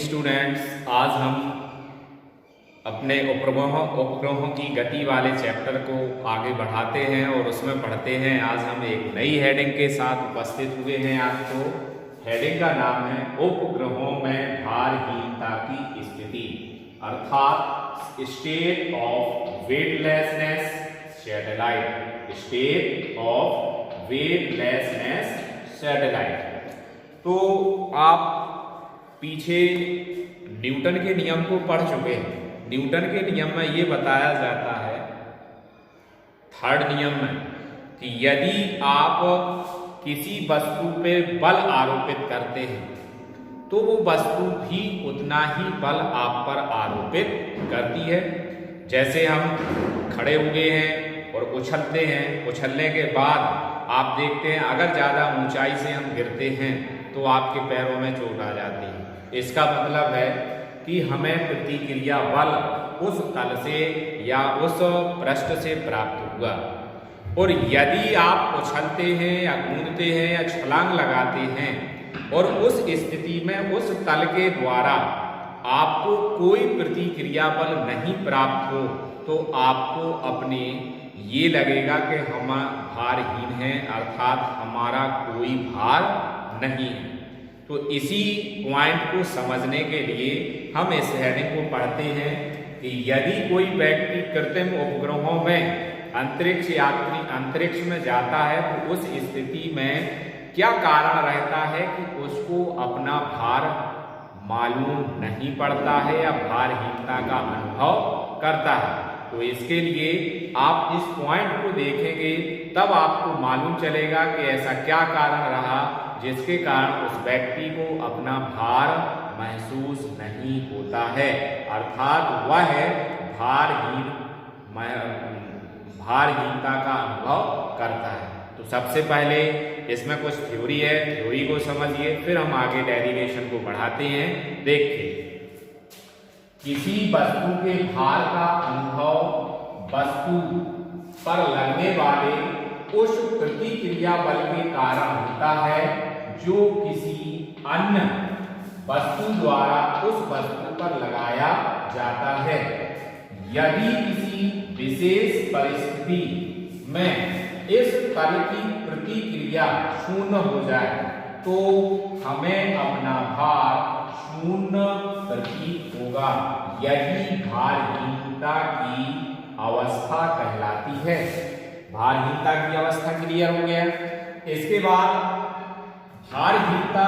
Students, आज हम अपने उपग्रहों की गति वाले चैप्टर को आगे बढ़ाते हैं और उसमें पढ़ते हैं। आज हम एक नई हेडिंग के साथ उपस्थित हुए हैं। आपको हेडिंग का नाम है उपग्रहों में भारहीनता की स्थिति, अर्थात state of weightlessness satellite. State of weightlessness satellite. तो आप पीछे न्यूटन के नियम को पढ़ चुके हैं। न्यूटन के नियम में ये बताया जाता है, थर्ड नियम में, कि यदि आप किसी वस्तु पे बल आरोपित करते हैं तो वो वस्तु भी उतना ही बल आप पर आरोपित करती है। जैसे हम खड़े हुए हैं और उछलते हैं, उछलने के बाद आप देखते हैं अगर ज़्यादा ऊंचाई से हम गिरते हैं तो आपके पैरों में चोट आ जाती है। इसका मतलब है कि हमें प्रतिक्रिया बल उस तल से या उस पृष्ठ से प्राप्त हुआ। और यदि आप उछलते हैं या कूदते हैं या छलांग लगाते हैं और उस स्थिति में उस तल के द्वारा आपको कोई प्रतिक्रिया बल नहीं प्राप्त हो तो आपको अपने ये लगेगा कि हम भारहीन हैं, अर्थात हमारा कोई भार नहीं है। तो इसी पॉइंट को समझने के लिए हम इस हेडिंग को पढ़ते हैं कि यदि कोई व्यक्ति कृत्रिम उपग्रहों में अंतरिक्ष यात्री अंतरिक्ष में जाता है तो उस स्थिति में क्या कारण रहता है कि उसको अपना भार मालूम नहीं पड़ता है या भारहीनता का अनुभव करता है। तो इसके लिए आप इस पॉइंट को देखेंगे तब आपको मालूम चलेगा कि ऐसा क्या कारण रहा जिसके कारण उस व्यक्ति को अपना भार महसूस नहीं होता है, अर्थात वह भारहीनता का अनुभव करता है। तो सबसे पहले इसमें कुछ थ्योरी है, थ्योरी को समझिए, फिर हम आगे डेरिवेशन को बढ़ाते हैं। देखिए, किसी वस्तु के भार का अनुभव वस्तु पर लगने वाले उस प्रतिक्रिया बल के कारण होता है जो किसी अन्य वस्तु द्वारा उस वस्तु पर लगाया जाता है। यदि किसी विशेष परिस्थिति में इस तरह की प्रतिक्रिया शून्य हो जाए तो हमें अपना भार शून्य प्रतीत होगा। यही भारहीनता की अवस्था कहलाती है। भारहीनता की अवस्था क्लियर हो गया। इसके बाद भारहीनता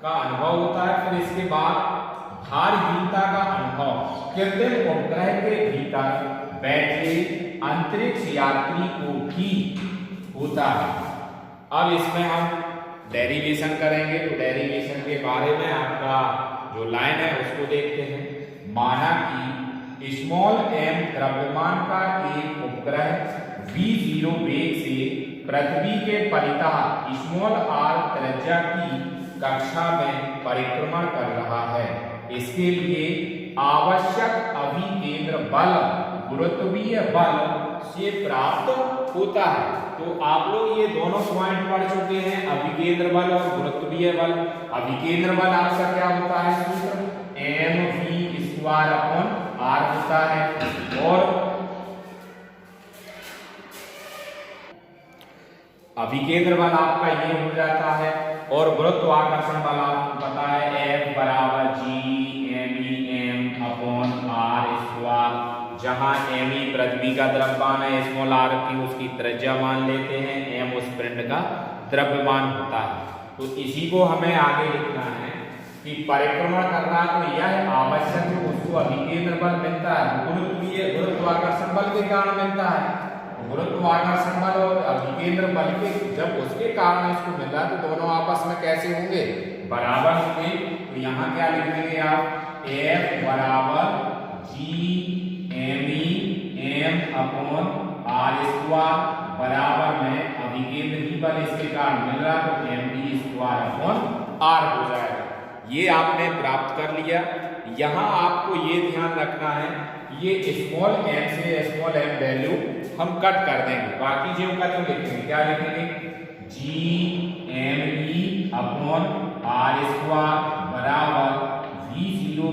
का अनुभव होता है, फिर इसके बाद भारहीनता का अनुभव कृत्रिम उपग्रह के भीतर बैठे अंतरिक्ष यात्री को भी होता है। अब इसमें हम डेरिवेशन करेंगे, तो डेरिवेशन के बारे में आपका जो लाइन है उसको देखते हैं। माना कि स्मॉल m द्रव्यमान का एक उपग्रह v0 वेग से पृथ्वी के परितः स्मॉल r त्रिज्या की कक्षा में परिक्रमण कर रहा है। इसके लिए आवश्यक अभिकेंद्र बल गुरुत्वीय बल से प्राप्त होता है। तो आप लोग ये दोनों पॉइंट पढ़ चुके हैं, अभिकेंद्र बल और गुरुत्वीय बल। अभिकेंद्र बल आपका क्या होता है सूत्र, mv²/r होता है। और अभिकेंद्र बल आपका ये हो जाता है और गुरुत्वाकर्षण बल आपको पता है F = g(m)m/r²। जहां me पृथ्वी का द्रव्यमान है, स्मॉल r की उसकी त्रिज्या मान लेते हैं, m उस पिंड का द्रव्यमान होता है। तो इसी को हमें आगे लिखना है कि परिक्रमण कर रहा है तो यह आवश्यक है उसको अभिकेंद्र बल मिलता है, गुरुत्वाकर्षण बल के कारण मिलता है। गुरुत्वाकर्षण बल और अभिकेंद्र बल के जब उसके कारण इसको मिल रहा है तो दोनों आपस में कैसे होंगे, बराबर होंगे। तो यहाँ क्या लिख देंगे आप, F = g(m)m/r² बराबर में अभिकेंद्र ही बल इसके कारण मिल रहा है तो mv²/r हो जाएगा। ये आपने प्राप्त कर लिया। यहाँ आपको ये ध्यान रखना है, ये स्मॉल m से स्मॉल m वैल्यू हम कट कर देंगे, बाकी जो का तो लिखेंगे, क्या लिखेंगे, g(m)e/r² बराबर v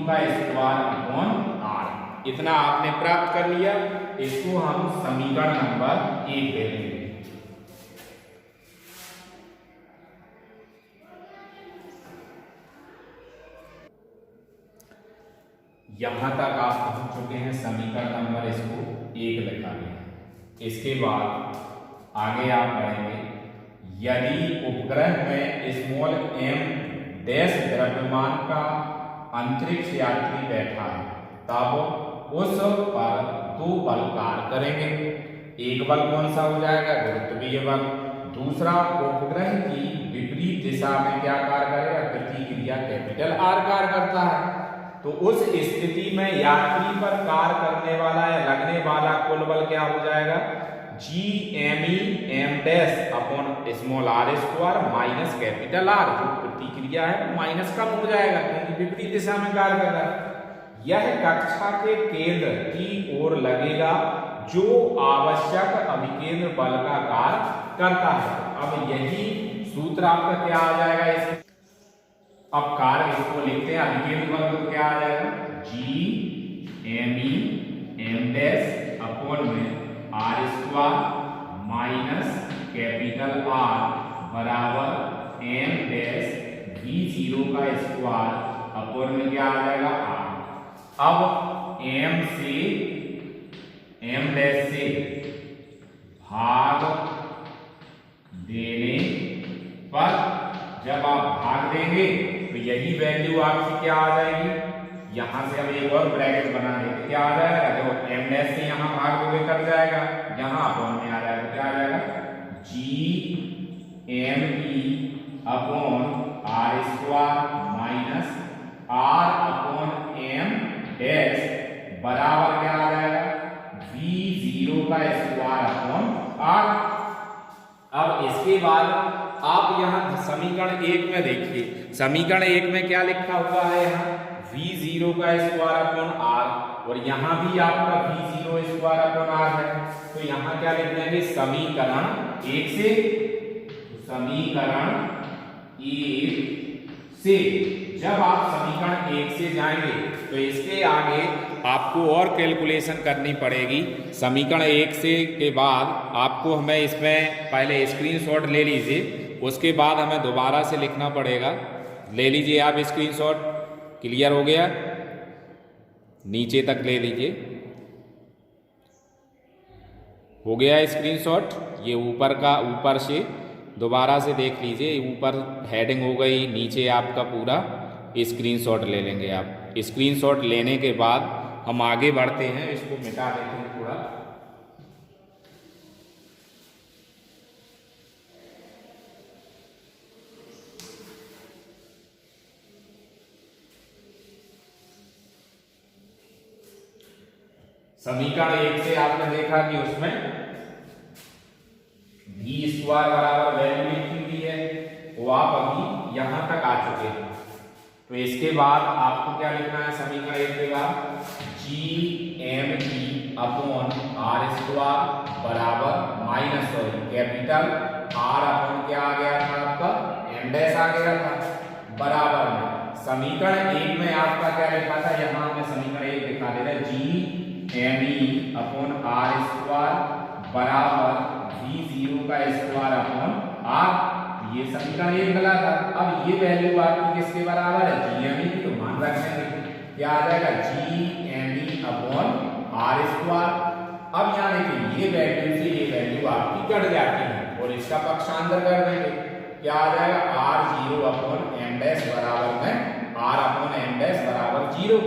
का स्क्वायर अपॉन आर। इतना आपने प्राप्त कर लिया। इसको हम समीकरण नंबर 1 दे देंगे। यहां तक आप पहुंच चुके हैं। समीकरण नंबर इसको 1 लिखा गया। इसके बाद आगे आप बढ़ेंगे। यदि उपग्रह में स्मॉल m डैश द्रव्यमान का अंतरिक्ष यात्री बैठा है, तब उस पर 2 बल कार्य करेंगे। एक बल कौन सा हो जाएगा? गुरुत्वीय बल। दूसरा, उपग्रह की विपरीत दिशा में क्या कार्य करेगा? प्रतिक्रिया कैपिटल R कार्य करता है। तो उस स्थिति में यात्री पर कार्य करने वाला या लगने वाला कुल बल क्या हो जाएगा? G m dash upon small r square minus capital R। जो प्रतिक्रिया है वो माइनस कम हो जाएगा क्योंकि विपरीत दिशा में कार्य कर रहा है। यह कक्षा के केंद्र की ओर लगेगा जो आवश्यक अभिकेंद्र बल का कार्य करता है। अब यही सूत्र आपका क्या आ जाएगा? इस अब कार्य इसको लिखते हैं। अभिकेंद्र बल तो क्या आ जाएगा? G m डैश अपॉन में R square minus capital R बराबर m डैश V0 का स्क्वायर अपॉन में क्या आ जाएगा? R। अब m डैश से भाग देने पर जब आप भाग देंगे तो यही वैल्यू आपकी क्या आ जाएगी? यहां से हम एक और ब्रैकेट बना देंगे। क्या आ जाएगा? देखो m डैश से यहां भाग दोगे कट जाएगा, यहां अपॉन में आ जाएगा। क्या आ जाएगा? G m upon R square minus R upon m dash बराबर क्या आ जाएगा? V0 का स्क्वायर अपॉन R। अब इसके बाद आप यहां समीकरण 1 में देखिए। समीकरण 1 में क्या लिखा हुआ है? यहाँ V0 का स्क्वायर अपॉन R और यहाँ भी आपका V0 स्क्वायर अपॉन R है। तो यहाँ क्या लिख देंगे? समीकरण 1 से जब आप समीकरण 1 से जाएंगे तो इसके आगे आपको और कैलकुलेशन करनी पड़ेगी। समीकरण 1 से के बाद आपको हमें इसमें पहले स्क्रीनशॉट ले लीजिए, उसके बाद हमें दोबारा से लिखना पड़ेगा। ले लीजिए आप स्क्रीनशॉट। क्लियर हो गया? नीचे तक ले लीजिए। हो गया स्क्रीनशॉट। ये ऊपर से दोबारा से देख लीजिए। ऊपर हेडिंग हो गई, नीचे आपका पूरा स्क्रीनशॉट ले लेंगे आप। स्क्रीनशॉट लेने के बाद हम आगे बढ़ते हैं। इसको मिटा देते हैं थोड़ा। समीकरण 1 से आपने देखा कि उसमें v स्क्वायर बराबर वैल्यू लिखी हुई है, वो आप अभी यहां तक आ चुके हैं। तो इसके बाद आपको क्या लिखना है? समीकरण 1 के बाद G अपॉन R स्क्वायर बराबर माइनस कैपिटल R अपॉन क्या आ गया था आपका? m डैश आ गया था बराबर में समीकरण 1 में आपका क्या लिखा था? यहाँ हमने समीकरण 1 लिखा दे रहा है G अपॉन R स्क्वायर बराबर V0 का स्क्वायर अपॉन R। ये समीकरण 1 गला था। अब ये वैल्यू आपकी किसके बराबर है? Gme की। तो मान रखेंगे क्या आ जाएगा? Gme upon R square. अब यहाँ देखिए ये वैल्यू से ये वैल्यू आपकी कट जाती है और इसका पक्षांतर कर देंगे। क्या आ जाएगा? R0 अपॉन m डैश बराबर में R अपॉन m डैश बराबर 0।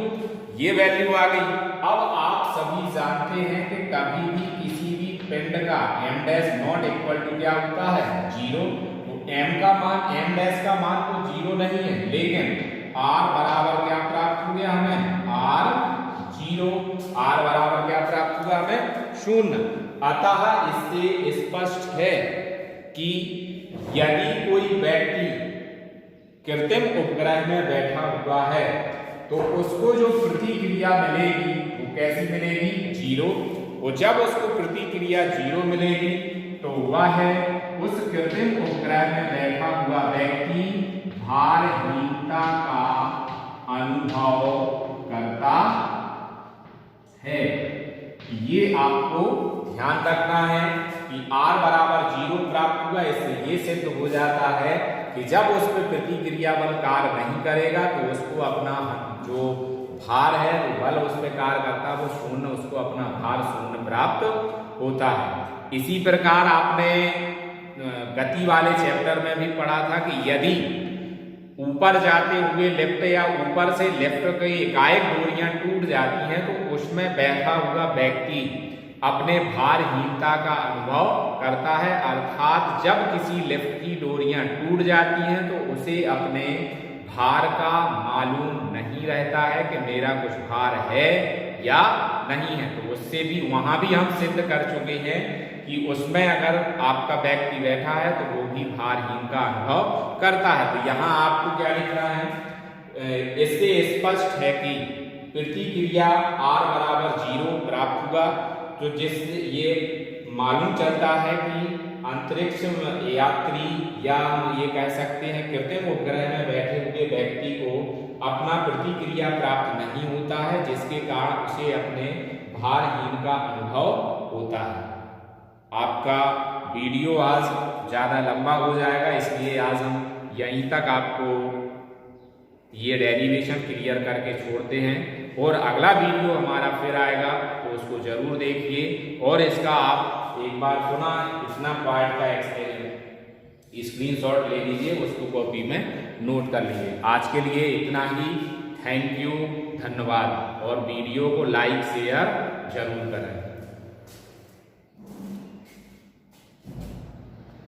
ये वैल्यू आ गई। अब आप सभी जानते हैं कि कभी भी किसी भी पिंड का m dash not equal to क्या होता है? 0। तो m का मान m डैश का मान तो 0 नहीं है, लेकिन r बराबर क्या प्राप्त हो गया हमें? R0। r बराबर क्या प्राप्त हुआ हमें? 0। अतः इससे स्पष्ट है कि यदि कोई व्यक्ति कृत्रिम उपग्रह में बैठा हुआ है तो उसको जो प्रतिक्रिया मिलेगी वो कैसी मिलेगी? 0। और जब उसको प्रतिक्रिया 0 मिलेगी तो वह उस कृत्रिम उपग्रह में बैठा हुआ व्यक्ति भारहीनता का अनुभव आपको ध्यान रखना है कि R बराबर 0 प्राप्त हुआ। इससे ये सिद्ध हो जाता है कि जब उस पर प्रतिक्रिया बल कार्य नहीं करेगा तो उसको अपना जो भार है वो बल उस पर कार्य करता है वो शून्य, उसको अपना भार शून्य प्राप्त होता है। इसी प्रकार आपने गति वाले चैप्टर में भी पढ़ा था कि यदि ऊपर जाते हुए लिफ्ट या ऊपर से लिफ्ट की एकाएक डोरियां टूट जाती हैं तो उसमें बैठा हुआ व्यक्ति अपने भारहीनता का अनुभव करता है। अर्थात जब किसी लिफ्ट की डोरियां टूट जाती हैं तो उसे अपने भार का मालूम नहीं रहता है कि मेरा कुछ भार है या नहीं है। तो उससे भी वहां भी हम सिद्ध कर चुके हैं कि उसमें अगर आपका व्यक्ति बैठा है तो वो भी भारहीन का अनुभव करता है। तो यहाँ आपको क्या लिख रहा है, इससे स्पष्ट है कि प्रतिक्रिया R बराबर 0 प्राप्त हुआ, तो जिससे ये मालूम चलता है कि अंतरिक्ष यात्री या हम ये कह सकते हैं कृत्रिम उपग्रह में बैठे हुए व्यक्ति को अपना प्रतिक्रिया प्राप्त नहीं होता है, जिसके कारण उसे अपने भारहीन का अनुभव होता है। आपका वीडियो आज ज़्यादा लंबा हो जाएगा, इसलिए आज हम यहीं तक आपको ये डेरिवेशन क्लियर करके छोड़ते हैं और अगला वीडियो हमारा फिर आएगा तो उसको जरूर देखिए और इसका आप एक बार पुनः इतना पार्ट का स्क्रीनशॉट ले लीजिए, उसको कॉपी में नोट कर लीजिए। आज के लिए इतना ही। थैंक यू, धन्यवाद और वीडियो को लाइक शेयर जरूर करें।